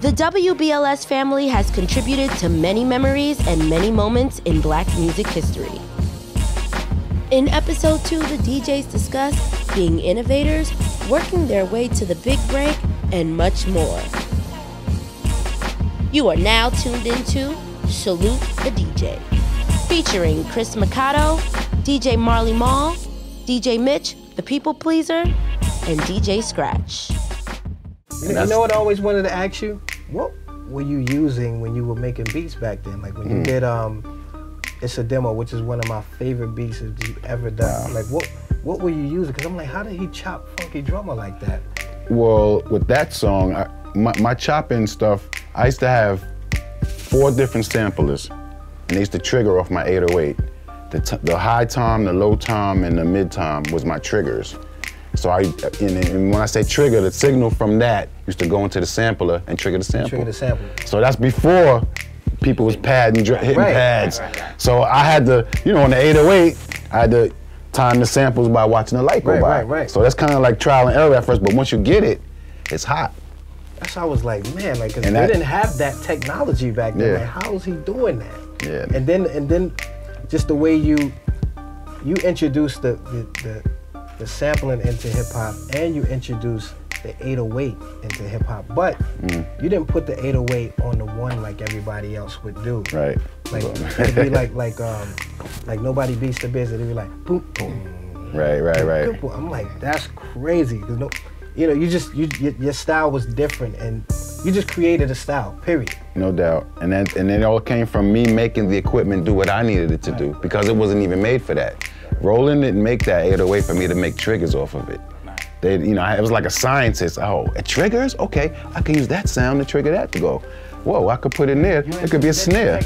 The WBLS family has contributed to many memories and many moments in Black music history. In episode 2, the DJs discuss being innovators, working their way to the big break, and much more. You are now tuned into Salute the DJ, featuring Chris Mercado, DJ Marley Mall, DJ Mitch, the People Plezzer, and DJ Scratch. You know what I always wanted to ask you? What were you using when you were making beats back then? Like when you did It's a Demo, which is one of my favorite beats that you've ever done. Like what were you using? Because I'm like, how did he chop Funky Drummer like that? Well, with that song, my chopping stuff, I used to have 4 different samplers, and they used to trigger off my 808. The high tom, the low tom, and the mid tom was my triggers. So and when I say trigger, the signal from that used to go into the sampler and trigger the sample. Trigger the sample. So that's before people was hitting pads. So I had to, on the 808, I had to time the samples by watching the light go by. Right. So that's kind of like trial and error at first, but once you get it, it's hot. That's how I was like, man, like, cause they didn't have that technology back then. Yeah. Like, how is he doing that? Yeah. And then just the way you introduced the sampling into hip hop, and you introduced the 808 into hip hop, but you didn't put the 808 on the one like everybody else would do. Right. Like it'd be like Nobody Beats the Biz. It'd be like boom, boom. Right. I'm like, that's crazy. Cause your style was different, and you just created a style. Period. No doubt. And it all came from me making the equipment do what I needed it to do, because it wasn't even made for that. Roland didn't make that 808 for me to make triggers off of it. It was like a scientist. Oh, it triggers? Okay, I can use that sound to trigger that to go. Whoa, I could put it in there. It could be a snare.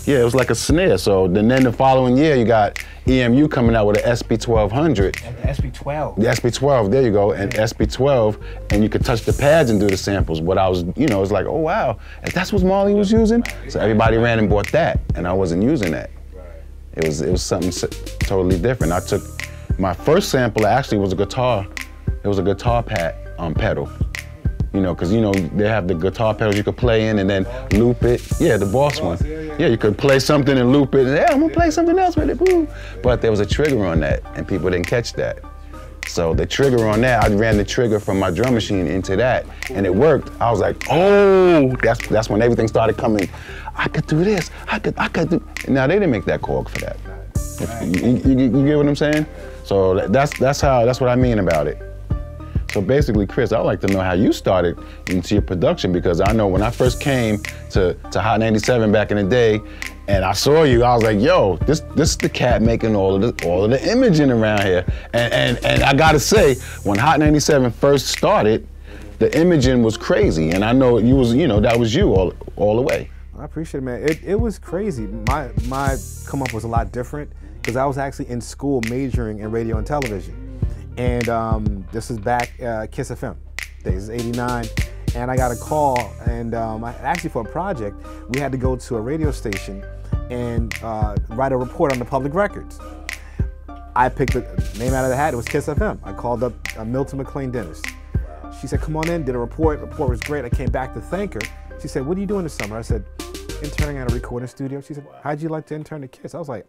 Yeah, it was like a snare. So then the following year, you got EMU coming out with an SP1200. The SP12. The SP12, there you go, and SP12, and you could touch the pads and do the samples. But I was, it's like, oh wow, if that's what Marley was using? So everybody ran and bought that, and I wasn't using that. It was something totally different. I took, my first sampler actually was a guitar. It was a guitar pedal. Because they have the guitar pedals you could play in and then loop it. Yeah, the Boss one. Yeah, you could play something and loop it, and I'm gonna play something else with it, boom. But there was a trigger on that, and people didn't catch that. So the trigger on that, I ran the trigger from my drum machine into that, and it worked. I was like, oh, that's when everything started coming. I could do this, I could do. Now they didn't make that Korg for that. You get what I'm saying? So that's what I mean about it. So basically, Chris, I'd like to know how you started into your production, because I know when I first came to Hot 97 back in the day, and I saw you, I was like, yo, this is the cat making all of the imaging around here. And I gotta say, when Hot 97 first started, the imaging was crazy, and I know you was, that was you all the way. I appreciate it, man. It was crazy. My come up was a lot different, because I was actually in school majoring in radio and television. And this is back Kiss FM days, 89. And I got a call, and actually for a project, we had to go to a radio station and write a report on the public records. I picked the name out of the hat, it was Kiss FM. I called up Milton McLean Dennis. She said, come on in, did a report. Report was great. I came back to thank her. She said, what are you doing this summer? I said, interning at a recording studio. She said, how'd you like to intern at Kiss? I was like,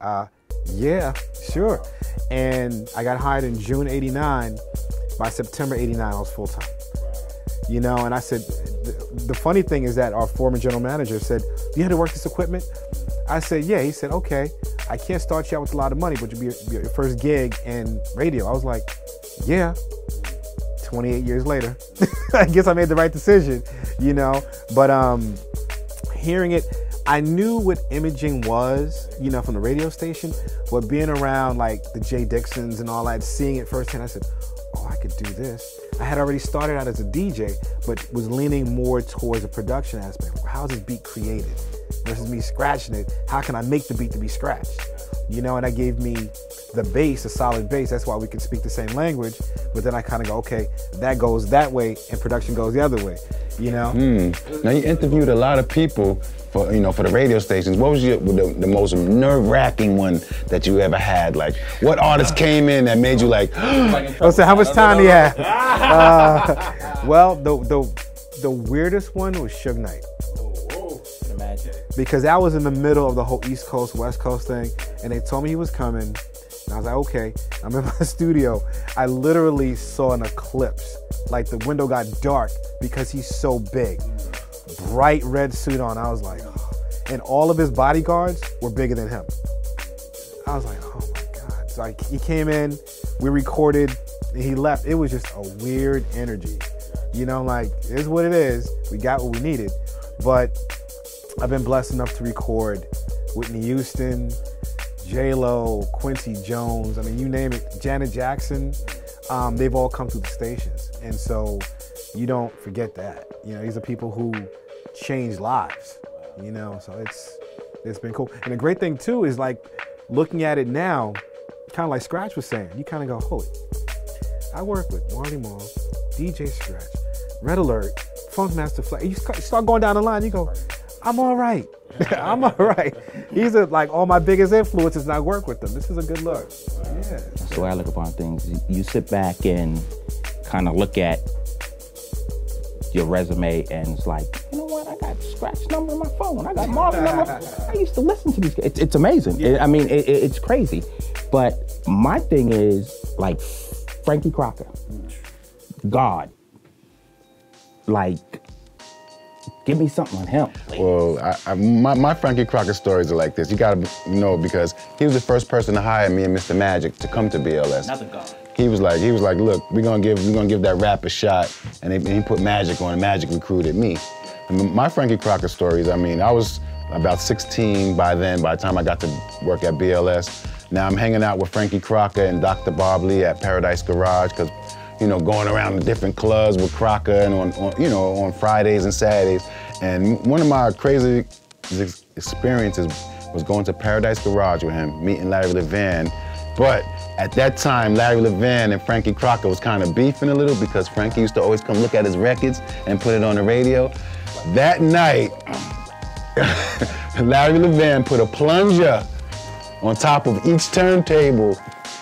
yeah, sure. And I got hired in June 89. By September 89, I was full-time. And I said, the funny thing is that our former general manager said, you had to work this equipment? I said, yeah. He said, okay, I can't start you out with a lot of money, but you'll be your first gig in radio. I was like, yeah. 28 years later, I guess I made the right decision, But hearing it, I knew what imaging was, from the radio station, but being around like the Jay Dixons and all that, seeing it firsthand, I said, oh, I could do this. I had already started out as a DJ, but was leaning more towards the production aspect. How is this beat created versus me scratching it? How can I make the beat to be scratched? And that gave me the bass, a solid bass. That's why we can speak the same language. But then I kind of go, okay, that goes that way and production goes the other way, Now you interviewed a lot of people for the radio stations. What was the most nerve-wracking one that you ever had? Like, what artist came in that made you like? Oh, so how much time do you have? Well, the weirdest one was Suge Knight. Imagine. Because that was in the middle of the whole East Coast, West Coast thing, and they told me he was coming, and I was like, okay. I'm in my studio. I literally saw an eclipse. Like the window got dark because he's so big. Bright red suit on. I was like, oh. And all of his bodyguards were bigger than him. I was like, oh my God. So he came in, we recorded, and he left. It was just a weird energy. You know, like, it is what it is. We got what we needed. But I've been blessed enough to record Whitney Houston, J-Lo, Quincy Jones, I mean, you name it, Janet Jackson. They've all come through the stations. And so you don't forget that. You know, these are people who change lives, you know, so it's been cool. And the great thing too is like looking at it now, kind of like Scratch was saying, you kind of go, holy, I work with Marley Marl, DJ Scratch, Red Alert, Funkmaster Flash. You start going down the line, you go, I'm all right. I'm all right. These are like all my biggest influences and I work with them. This is a good look. Yeah. That's the way I look upon things. You sit back and kind of look at your resume and it's like, you know what, I got Scratch number in my phone. I got Marley number. I used to listen to these guys. It's amazing. Yeah. It's crazy. But my thing is like Frankie Crocker, God, like, give me something on him. Well, my Frankie Crocker stories are like this. You gotta know because he was the first person to hire me and Mr. Magic to come to BLS. Another God. He was like, look, we're gonna give that rap a shot, and he put Magic on, and Magic recruited me. And my Frankie Crocker stories, I mean, I was about 16 by then, by the time I got to work at BLS. Now I'm hanging out with Frankie Crocker and Dr. Bob Lee at Paradise Garage, because, you know, going around to different clubs with Crocker and on Fridays and Saturdays. And one of my crazy experiences was going to Paradise Garage with him, meeting Larry Levan. But at that time, Larry Levan and Frankie Crocker was kind of beefing a little because Frankie used to always come look at his records and put it on the radio. That night, Larry Levan put a plunger on top of each turntable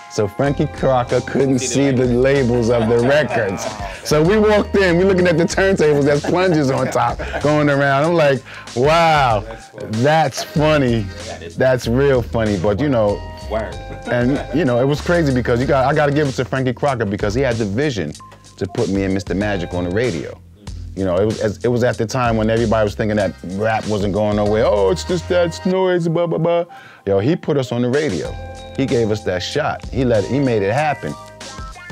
so Frankie Crocker couldn't see the labels of the records. So we walked in, we're looking at the turntables, there's plungers on top going around. I'm like, wow, that's funny. That's real funny, but you know, and you know, it was crazy because I gotta give it to Frankie Crocker because he had the vision to put me and Mr. Magic on the radio. You know, it was at the time when everybody was thinking that rap wasn't going nowhere. Oh, it's just that noise, blah, blah, blah. Yo, he put us on the radio. He gave us that shot. He made it happen.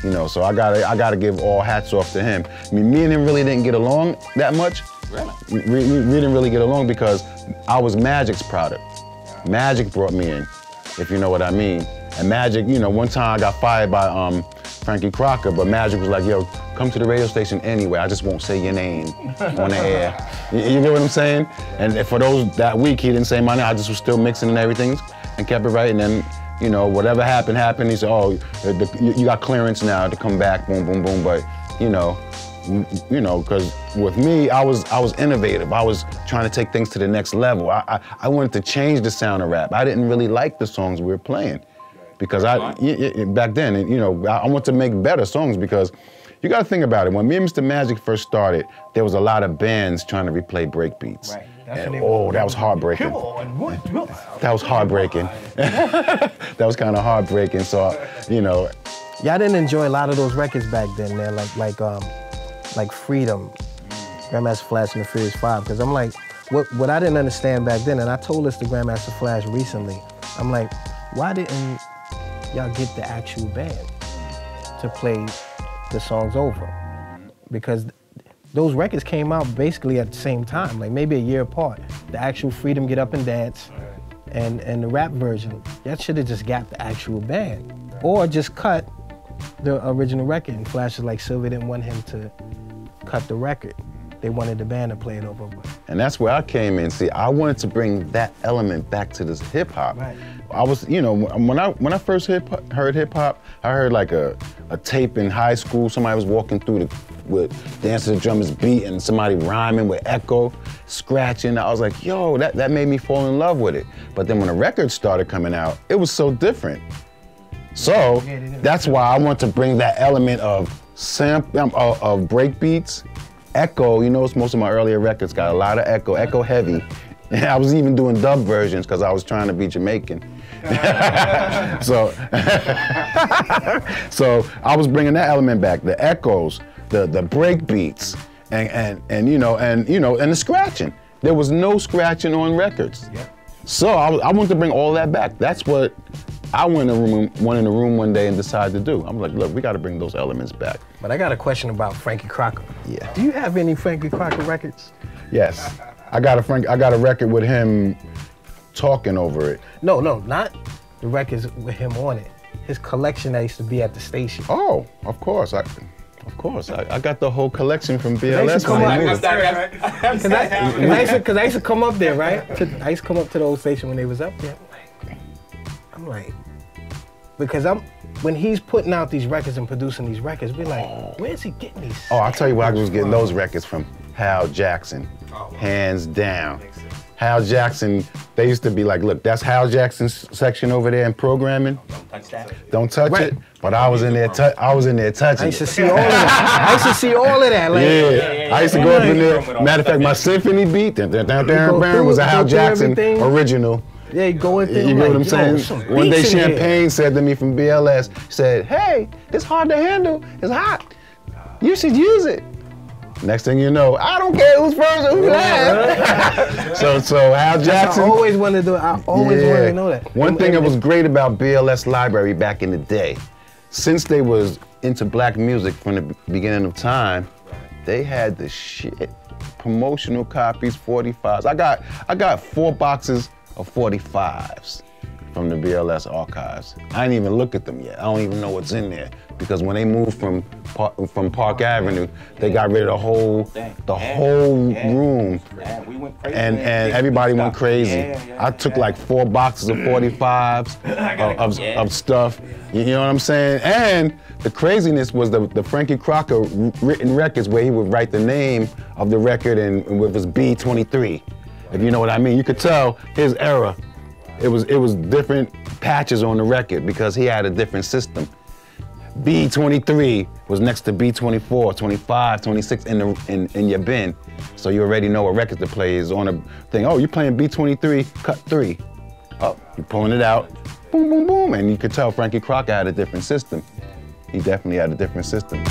You know, so I gotta give all hats off to him. I mean, me and him really didn't get along that much. Really? We didn't really get along because I was Magic's product. Magic brought me in, if you know what I mean. And Magic, you know, one time I got fired by Frankie Crocker, but Magic was like, yo, come to the radio station anyway, I just won't say your name on the air. You get what I'm saying? And for that week, he didn't say my name, I just was still mixing and everything and kept it right, and then, you know, whatever happened, he said, oh, you got clearance now to come back, boom, boom, boom, but, you know, because with me, I was innovative. I was trying to take things to the next level. I wanted to change the sound of rap. I didn't really like the songs we were playing. Because back then, you know, I want to make better songs because you got to think about it. When me and Mr. Magic first started, there was a lot of bands trying to replay breakbeats. Right. And, oh, that was heartbreaking. That was heartbreaking. That was kind of heartbreaking. So, you know. Yeah, I didn't enjoy a lot of those records back then, man. Like Freedom, Grandmaster Flash and the Furious Five. Because I'm like, what I didn't understand back then, and I told this to Grandmaster Flash recently. I'm like, why didn't y'all get the actual band to play the songs over? Because those records came out basically at the same time, like maybe a year apart. The actual Freedom Get Up and Dance and the rap version. That should have just got the actual band. Or just cut the original record. And Flash is like, Sylvia didn't want him to cut the record. They wanted the band to play it over. And that's where I came in. See, I wanted to bring that element back to this hip hop. Right. I was, you know, when I first heard hip hop, I heard like a tape in high school. Somebody was walking through with Dance to the Drummer's beat and somebody rhyming with echo, scratching. I was like, yo, that made me fall in love with it. But then when the records started coming out, it was so different. So that's why I want to bring that element of break beats echo, you notice most of my earlier records got a lot of echo heavy. I was even doing dub versions because I was trying to be Jamaican. So I was bringing that element back, the echoes, the break beats, and the scratching. There was no scratching on records. Yeah. So I wanted to bring all that back. That's what I went in the room one day and decided to do. I'm like, look, we got to bring those elements back. But I got a question about Frankie Crocker. Yeah. Do you have any Frankie Crocker records? Yes. I got a record with him talking over it. No, not the records with him on it. His collection that used to be at the station. Oh, of course. I got the whole collection from BLS. Because I used to come up there, right? I used to come up to the old station when they was up there. I'm like, because when he's putting out these records and producing these records, we're like, where's he getting these? Oh, I'll tell you where I was getting those records from. Hal Jackson, hands down. Hal Jackson, they used to be like, look, that's Hal Jackson's section over there in programming. Don't touch that. Don't touch it. But I was in there touching I used to see all of that. I used to see all of that. Like, I used to go up in there. Matter of fact, my symphony beat, was a Hal Jackson original. Yeah, going through. You know what I'm saying? One day Champagne said to me from BLS, said, hey, this hard to handle, it's hot. You should use it. Next thing you know, I don't care who's first or who's last. So Hal Jackson. I always wanted to do it. I always wanted to know that. One thing that was great about BLS Library back in the day, since they was into black music from the beginning of time, they had the shit. Promotional copies, 45s. I got 4 boxes of 45s from the BLS archives. I didn't even look at them yet. I don't even know what's in there because when they moved from Park Avenue, they got rid of the whole room, we went crazy. And everybody went crazy. I took like 4 boxes of 45s of stuff. You know what I'm saying? And the craziness was the Frankie Crocker written records where he would write the name of the record and with his B23. If you know what I mean, you could tell his era. It was different patches on the record because he had a different system. B23 was next to B24, 25, 26 in your bin. So you already know what record to play is on a thing. Oh, you're playing B23, cut 3. Oh, you're pulling it out, boom, boom, boom. And you could tell Frankie Crocker had a different system. He definitely had a different system.